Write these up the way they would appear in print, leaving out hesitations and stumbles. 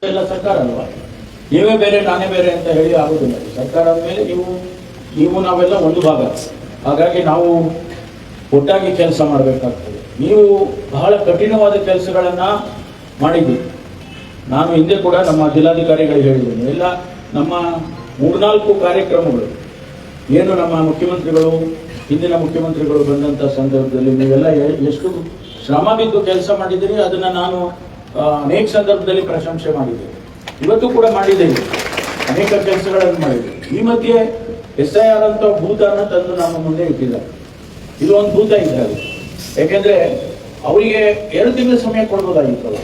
ಎಲ್ಲ ಸರ್ಕಾರ ಅಲ್ವಾ, ನೀವೇ ಬೇರೆ ನಾನೇ ಬೇರೆ ಅಂತ ಹೇಳಿ ಆಗೋದಿಲ್ಲ. ಸರ್ಕಾರ ಅಂದಮೇಲೆ ನೀವು ನಾವೆಲ್ಲ ಒಂದು ಭಾಗ. ಹಾಗಾಗಿ ನಾವು ಒಟ್ಟಾಗಿ ಕೆಲಸ ಮಾಡಬೇಕಾಗ್ತದೆ. ನೀವು ಬಹಳ ಕಠಿಣವಾದ ಕೆಲಸಗಳನ್ನು ಮಾಡಿದ್ದೀರಿ. ನಾನು ಹಿಂದೆ ಕೂಡ ನಮ್ಮ ಜಿಲ್ಲಾಧಿಕಾರಿಗಳಿಗೆ ಹೇಳಿದ್ದೇನೆ, ಎಲ್ಲ ನಮ್ಮ 3-4 ಕಾರ್ಯಕ್ರಮಗಳು ಏನು ನಮ್ಮ ಮುಖ್ಯಮಂತ್ರಿಗಳು, ಹಿಂದಿನ ಮುಖ್ಯಮಂತ್ರಿಗಳು ಬಂದಂಥ ಸಂದರ್ಭದಲ್ಲಿ ನೀವೆಲ್ಲ ಎಷ್ಟು ಶ್ರಮ ಬಿದ್ದು ಕೆಲಸ ಮಾಡಿದ್ದೀರಿ, ಅದನ್ನು ನಾನು ಅನೇಕ ಸಂದರ್ಭದಲ್ಲಿ ಪ್ರಶಂಸೆ ಮಾಡಿದ್ದೇನೆ. ಇವತ್ತು ಕೂಡ ಮಾಡಿದ್ದೇವೆ, ಅನೇಕ ಕೆಲಸಗಳನ್ನು ಮಾಡಿದ್ದೇವೆ. ಈ ಮಧ್ಯೆ SIR ಅಂತ ಭೂತನ ತಂದು ನಮ್ಮ ಮುಂದೆ ಇಟ್ಟಿದ್ದಾರೆ. ಇದು ಒಂದು ಭೂತ ಇದ್ದಾರೆ. ಯಾಕೆಂದ್ರೆ ಅವರಿಗೆ 2 ತಿಂಗಳ ಸಮಯ ಕೊಡ್ಬೋದಾಗಿತ್ತಲ್ಲ.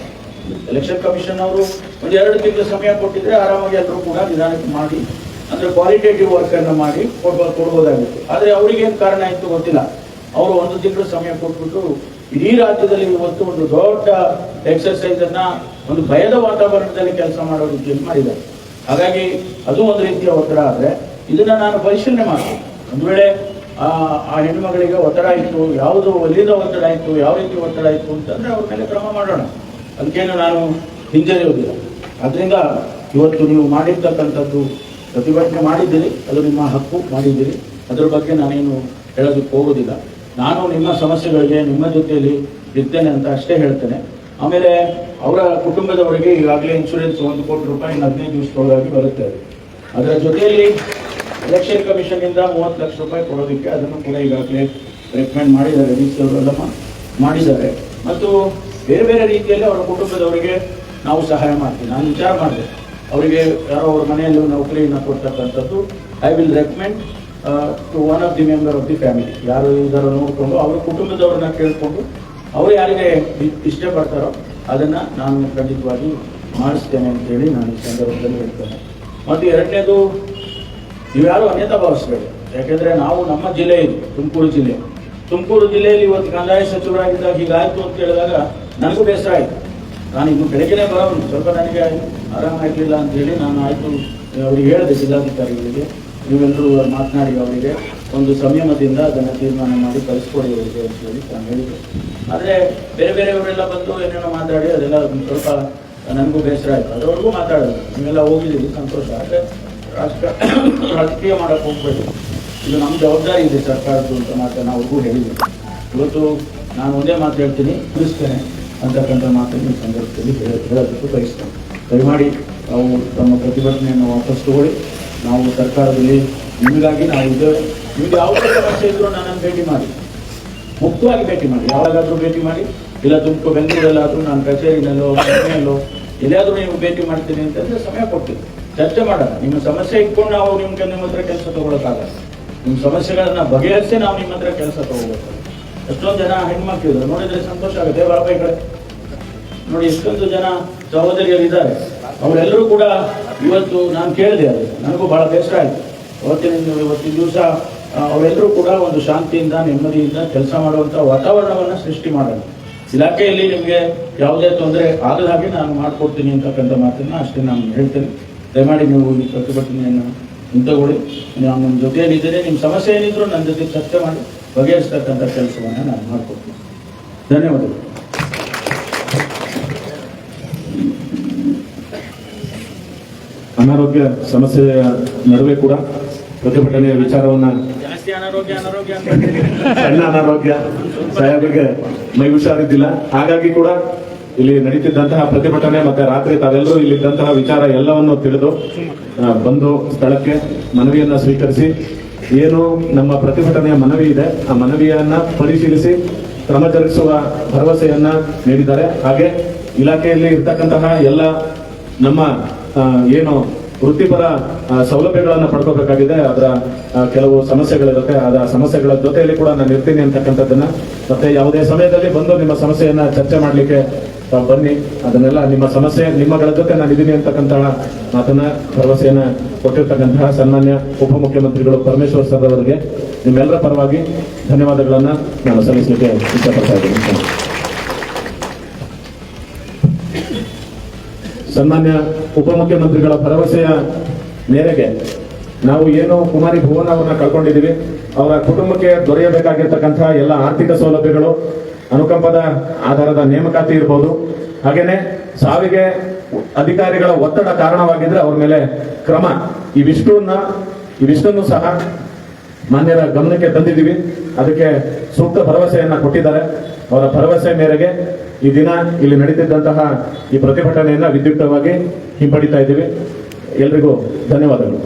ಎಲೆಕ್ಷನ್ ಕಮಿಷನ್ ಅವರು ಒಂದು 2 ತಿಂಗಳ ಸಮಯ ಕೊಟ್ಟಿದ್ರೆ ಆರಾಮಾಗಿ ಎಲ್ಲರೂ ಕೂಡ ನಿಧಾನಕ್ಕೆ ಮಾಡಿ, ಅಂದ್ರೆ ಕ್ವಾಲಿಟೇಟಿವ್ ವರ್ಕ್ ಅನ್ನು ಮಾಡಿ ಕೊಡ್ಬೋದಾಗಿತ್ತು. ಆದ್ರೆ ಅವರಿಗೆ ಏನು ಕಾರಣ ಆಯ್ತು ಗೊತ್ತಿಲ್ಲ. ಅವರು 1 ತಿಂಗಳ ಸಮಯ ಕೊಟ್ಬಿಟ್ಟು ಇಡೀ ರಾಜ್ಯದಲ್ಲಿ ಇವತ್ತು ಒಂದು ದೊಡ್ಡ ಎಕ್ಸರ್ಸೈಸ್ ಅನ್ನ ಒಂದು ಭಯದ ವಾತಾವರಣದಲ್ಲಿ ಕೆಲಸ ಮಾಡೋ ರೀತಿಯಲ್ಲಿ ಮಾಡಿದ್ದಾರೆ. ಹಾಗಾಗಿ ಅದು ಒಂದು ರೀತಿಯ ಒತ್ತಡ. ಆದ್ರೆ ಇದನ್ನ ನಾನು ಪರಿಶೀಲನೆ ಮಾಡ್ತೀನಿ. ಒಂದು ವೇಳೆ ಆ ಹೆಣ್ಣುಮಗಳಿಗೆ ಒತ್ತಡ ಇತ್ತು, ಯಾವುದು ಎಲ್ಲಿಂದ ಒತ್ತಡ ಇತ್ತು, ಯಾವ ರೀತಿ ಒತ್ತಡ ಇತ್ತು ಅಂತಂದ್ರೆ ಅವ್ರ ಮೇಲೆ ಕ್ರಮ ಮಾಡೋಣ. ಅದಕ್ಕೇನು ನಾನು ಹಿಂಜರಿಯುವುದಿಲ್ಲ. ಅದರಿಂದ ಇವತ್ತು ನೀವು ಮಾಡಿರ್ತಕ್ಕಂಥದ್ದು ಪ್ರತಿಭಟನೆ ಮಾಡಿದ್ದೀರಿ, ಅದು ನಿಮ್ಮ ಹಕ್ಕು, ಮಾಡಿದ್ದೀರಿ. ಅದರ ಬಗ್ಗೆ ನಾನೇನು ಹೇಳೋದಕ್ಕೆ ಹೋಗೋದಿಲ್ಲ. ನಾನು ನಿಮ್ಮ ಸಮಸ್ಯೆಗಳಿಗೆ ನಿಮ್ಮ ಜೊತೆಯಲ್ಲಿ ಇರ್ತೇನೆ ಅಂತ ಅಷ್ಟೇ ಹೇಳ್ತೇನೆ. ಆಮೇಲೆ ಅವರ ಕುಟುಂಬದವರಿಗೆ ಈಗಾಗಲೇ ಇನ್ಶೂರೆನ್ಸ್ 1 ಕೋಟಿ ರೂಪಾಯಿ 15 ದಿವಸದೊಳಗಾಗಿ ಬರುತ್ತೆ. ಅದರ ಜೊತೆಯಲ್ಲಿ ಎಲೆಕ್ಷನ್ ಕಮಿಷನ್ ಇಂದ 30 ಲಕ್ಷ ರೂಪಾಯಿ ಕೊಡೋದಕ್ಕೆ ಅದನ್ನು ಕೂಡ ಈಗಾಗಲೇ ರೆಕಮೆಂಡ್ ಮಾಡಿದ್ದಾರೆ, ಎಲ್ಲ ಮಾಡಿದ್ದಾರೆ. ಮತ್ತು ಬೇರೆ ಬೇರೆ ರೀತಿಯಲ್ಲಿ ಅವರ ಕುಟುಂಬದವರಿಗೆ ನಾವು ಸಹಾಯ ಮಾಡ್ತೀವಿ. ನಾನು ವಿಚಾರ ಮಾಡಿದೆ, ಅವರಿಗೆ ಯಾರೋ ಅವ್ರ ಮನೆಯಲ್ಲಿ ನೌಕರಿಯನ್ನು ಕೊಡ್ತಕ್ಕಂಥದ್ದು I will recommend to one of the member of the family. ಯಾರು ಇದರ ನೋಡಿಕೊಂಡು ಅವರ ಕುಟುಂಬದವ್ರನ್ನ ಕೇಳಿಕೊಂಡು ಅವರು ಯಾರಿಗೆ ಇಷ್ಟಪಡ್ತಾರೋ ಅದನ್ನು ನಾನು ಖಂಡಿತವಾಗಿ ಮಾಡಿಸ್ತೇನೆ ಅಂತೇಳಿ ನಾನು ಈ ಸಂದರ್ಭದಲ್ಲಿ ಹೇಳ್ತೇನೆ. ಮತ್ತು ಎರಡನೇದು, ನೀವ್ಯಾರು ಅನ್ಯತಾ ಭಾವಿಸಬೇಡಿ. ಯಾಕೆಂದರೆ ನಾವು ನಮ್ಮ ಜಿಲ್ಲೆ ಇದು ತುಮಕೂರು ಜಿಲ್ಲೆಯಲ್ಲಿ ಇವತ್ತು ಕಂದಾಯ ಸಚಿವರಾಗಿದ್ದಾಗ ಹೀಗಾಯಿತು ಅಂತ ಹೇಳಿದಾಗ ನನಗೂ ಬೇಸರ ಆಯಿತು. ನಾನು ಇನ್ನು ಬೆಳಗ್ಗೆನೇ ಬರೋನು, ಸ್ವಲ್ಪ ನನಗೆ ಆರಾಮಾಗಲಿಲ್ಲ ಅಂತೇಳಿ ನಾನು ಆಯಿತು ಅವರಿಗೆ ಹೇಳಿದೆ, ಜಿಲ್ಲಾಧಿಕಾರಿಗಳಿಗೆ ನೀವೆಲ್ಲರೂ ಮಾತನಾಡಿ ಅವರಿಗೆ ಒಂದು ಸಂಯಮದಿಂದ ಅದನ್ನು ತೀರ್ಮಾನ ಮಾಡಿ ಕಳಿಸ್ಕೊಡಿ ಅವರಿಗೆ ಅಂತ ಹೇಳಿ ನಾನು ಹೇಳಿದ್ದೆ. ಆದರೆ ಬೇರೆ ಬೇರೆಯವರೆಲ್ಲ ಬಂದು ಏನೇನೋ ಮಾತಾಡಿ ಅದೆಲ್ಲ ಸ್ವಲ್ಪ ನನಗೂ ಬೇಸರ ಆಯಿತು. ಅದರವರೆಗೂ ಮಾತಾಡೋದು, ನೀವೆಲ್ಲ ಹೋಗಿದ್ದೀವಿ ಸಂತೋಷ. ಆದರೆ ರಾಜಕೀಯ ಮಾಡೋಕ್ಕೆ ಹೋಗ್ಬೇಡಿ, ಇದು ನಮ್ಮ ಜವಾಬ್ದಾರಿ ಇದೆ ಸರ್ಕಾರದ್ದು ಅಂತ ಮಾತ್ರ ನಾವು ಅವ್ರಿಗೂ ಹೇಳಿದ್ದೀವಿ. ಇವತ್ತು ನಾನು ಒಂದೇ ಮಾತು ಹೇಳ್ತೀನಿ, ತಿಳಿಸ್ತೇನೆ ಅಂತಕ್ಕಂಥ ಮಾತನ್ನು ಈ ಸಂದರ್ಭದಲ್ಲಿ ಹೇಳೋದಕ್ಕೆ ಬಯಸ್ತೇನೆ. ದಯಮಾಡಿ ನಾವು ತಮ್ಮ ಪ್ರತಿಭಟನೆಯನ್ನು ವಾಪಸ್ ತಗೊಳ್ಳಿ. ನಾವು ಸರ್ಕಾರದಲ್ಲಿ ನಿಮಗಾಗಿ ನಾವು ಇದ್ದೇವೆ. ನಿಮ್ಗೆ ಯಾವುದೇ ಸಮಸ್ಯೆ ಇದ್ರೂ ನನ್ನನ್ನು ಭೇಟಿ ಮಾಡಿ, ಮುಕ್ತವಾಗಿ ಭೇಟಿ ಮಾಡಿ, ಯಾವಾಗಾದರೂ ಭೇಟಿ ಮಾಡಿ. ಇಲ್ಲ ತುಮಕೂರು ಬೆಂಗಳೂರಲ್ಲಾದರೂ ನಾನು ಕಚೇರಿನಲ್ಲೋ ಮನೆಯಲ್ಲೋ ಎಲ್ಲಿಯಾದರೂ ನೀವು ಭೇಟಿ ಮಾಡ್ತೀನಿ ಅಂತಂದರೆ ಸಮಯ ಕೊಡ್ತೀನಿ, ಚರ್ಚೆ ಮಾಡೋಣ. ನಿಮ್ಮ ಸಮಸ್ಯೆ ಇಟ್ಕೊಂಡು ನಾವು ನಿಮ್ಮ ಹತ್ರ ಕೆಲಸ ತಗೊಳಕ್ಕಾಗಲ್ಲ. ನಿಮ್ಮ ಸಮಸ್ಯೆಗಳನ್ನ ಬಗೆಹರಿಸಿ ನಾವು ನಿಮ್ಮ ಹತ್ರ ಕೆಲಸ ತಗೋಬೇಕು. ಎಷ್ಟೊಂದು ಜನ ಹೆಣ್ಮಕ್ಳಿದ್ರು ನೋಡಿದ್ರೆ ಸಂತೋಷ ಆಗುತ್ತೆ. ಬರಪ್ಪ ಈ ಕಡೆ ನೋಡಿ, ಎಷ್ಟೊಂದು ಜನ ಸಹೋದರಿಯರಿದ್ದಾರೆ. ಅವರೆಲ್ಲರೂ ಕೂಡ ಇವತ್ತು ನಾನು ಕೇಳಿದೆ, ಅದು ನನಗೂ ಬಹಳ ಬೇಸರ ಆಯಿತು. ಇವತ್ತಿನ ದಿವಸ ಅವರೆಲ್ಲರೂ ಕೂಡ ಒಂದು ಶಾಂತಿಯಿಂದ ನೆಮ್ಮದಿಯಿಂದ ಕೆಲಸ ಮಾಡುವಂಥ ವಾತಾವರಣವನ್ನು ಸೃಷ್ಟಿ ಮಾಡೋಣ. ಇಲಾಖೆಯಲ್ಲಿ ನಿಮಗೆ ಯಾವುದೇ ತೊಂದರೆ ಆಗದ ಹಾಗೆ ನಾನು ಮಾಡಿಕೊಡ್ತೀನಿ ಅಂತಕ್ಕಂಥ ಮಾತನ್ನು ಅಷ್ಟೇ ನಾನು ಹೇಳ್ತೇನೆ. ದಯಮಾಡಿ ನೀವು ಈ ಪ್ರತಿಭಟನೆಯನ್ನು ಹಿಂತಗೊಳ್ಳಿ. ನಾನು ನಿಮ್ಮ ಜೊತೆಯಲ್ಲಿದ್ದೇನೆ. ನಿಮ್ಮ ಸಮಸ್ಯೆ ಏನಿದ್ರು ನನ್ನ ಜೊತೆ ಚರ್ಚೆ ಮಾಡಿ ಬಗೆಹರಿಸ್ತಕ್ಕಂಥ ಕೆಲಸವನ್ನು ನಾನು ಮಾಡಿಕೊಡ್ತೀನಿ. ಧನ್ಯವಾದಗಳು. ಅನಾರೋಗ್ಯ ಸಮಸ್ಯೆಯ ನಡುವೆ ಕೂಡ ಪ್ರತಿಭಟನೆಯ ವಿಚಾರವನ್ನ ಸಣ್ಣ ಅನಾರೋಗ್ಯ, ಸಾಹೇಬರಿಗೆ ಮೈ ಹುಷಾರಿದ್ದಿಲ್ಲ. ಹಾಗಾಗಿ ಕೂಡ ಇಲ್ಲಿ ನಡೀತಿದ್ದಂತಹ ಪ್ರತಿಭಟನೆ ಮತ್ತೆ ರಾತ್ರಿ ತಾವೆಲ್ಲರೂ ಇಲ್ಲಿದ್ದಂತಹ ವಿಚಾರ ಎಲ್ಲವನ್ನು ತಿಳಿದು ಬಂದು ಸ್ಥಳಕ್ಕೆ ಮನವಿಯನ್ನ ಸ್ವೀಕರಿಸಿ, ಏನು ನಮ್ಮ ಪ್ರತಿಭಟನೆಯ ಮನವಿ ಇದೆ ಆ ಮನವಿಯನ್ನ ಪರಿಶೀಲಿಸಿ ಕ್ರಮ ಜರುಗಿಸುವ ಭರವಸೆಯನ್ನ ನೀಡಿದ್ದಾರೆ. ಹಾಗೆ ಇಲಾಖೆಯಲ್ಲಿ ಇರ್ತಕ್ಕಂತಹ ಎಲ್ಲ ನಮ್ಮ ಏನು ವೃತ್ತಿಪರ ಸೌಲಭ್ಯಗಳನ್ನು ಪಡ್ಕೋಬೇಕಾಗಿದೆ, ಅದರ ಕೆಲವು ಸಮಸ್ಯೆಗಳಿರುತ್ತೆ. ಅದರ ಸಮಸ್ಯೆಗಳ ಜೊತೆಯಲ್ಲಿ ಕೂಡ ನಾನು ಇರ್ತೀನಿ ಅಂತಕ್ಕಂಥದ್ದನ್ನ, ಮತ್ತೆ ಯಾವುದೇ ಸಮಯದಲ್ಲಿ ಬಂದು ನಿಮ್ಮ ಸಮಸ್ಯೆಯನ್ನ ಚರ್ಚೆ ಮಾಡಲಿಕ್ಕೆ ಬನ್ನಿ, ಅದನ್ನೆಲ್ಲ ನಿಮ್ಮ ಸಮಸ್ಯೆ ನಿಮ್ಮಗಳ ಜೊತೆ ನಾನು ಇದ್ದೀನಿ ಅಂತಕ್ಕಂತಹ ಮಾತನ್ನ ಭರವಸೆಯನ್ನ ಕೊಟ್ಟಿರ್ತಕ್ಕಂತಹ ಸನ್ಮಾನ್ಯ ಉಪಮುಖ್ಯಮಂತ್ರಿಗಳು ಪರಮೇಶ್ವರ್ ಸರ್ ಅವರಿಗೆ ನಿಮ್ಮೆಲ್ಲರ ಪರವಾಗಿ ಧನ್ಯವಾದಗಳನ್ನ ನಾನು ಸಲ್ಲಿಸಲಿಕ್ಕೆ ಇಷ್ಟಪಡ್ತಾ ಇದ್ದೀನಿ. ಸನ್ಮಾನ್ಯ ಉಪಮುಖ್ಯಮಂತ್ರಿಗಳ ಭರವಸೆಯ ಮೇರೆಗೆ ನಾವು ಏನು ಕುಮಾರಿ ಭುವನ ಅವರನ್ನ ಕಳ್ಕೊಂಡಿದ್ದೀವಿ, ಅವರ ಕುಟುಂಬಕ್ಕೆ ದೊರೆಯಬೇಕಾಗಿರ್ತಕ್ಕಂತಹ ಎಲ್ಲ ಆರ್ಥಿಕ ಸೌಲಭ್ಯಗಳು, ಅನುಕಂಪದ ಆಧಾರದ ನೇಮಕಾತಿ ಇರ್ಬೋದು, ಹಾಗೇನೆ ಸಾವಿಗೆ ಅಧಿಕಾರಿಗಳ ಒತ್ತಡ ಕಾರಣವಾಗಿದ್ರೆ ಅವ್ರ ಮೇಲೆ ಕ್ರಮ, ಇವಿಷ್ಟನ್ನು ಸಹ ಮಾನ್ಯರ ಗಮನಕ್ಕೆ ತಂದಿದ್ದೀವಿ. ಅದಕ್ಕೆ ಸೂಕ್ತ ಭರವಸೆಯನ್ನ ಕೊಟ್ಟಿದ್ದಾರೆ. ಅವರ ಭರವಸೆ ಮೇರೆಗೆ ಈ ದಿನ ಇಲ್ಲಿ ನಡೀತಿದ್ದಂತಹ ಈ ಪ್ರತಿಭಟನೆಯನ್ನ ವಿದ್ಯುಕ್ತವಾಗಿ ಹಿಂಪಡಿತಾ ಇದ್ದೀವಿ. ಎಲ್ರಿಗೂ ಧನ್ಯವಾದಗಳು.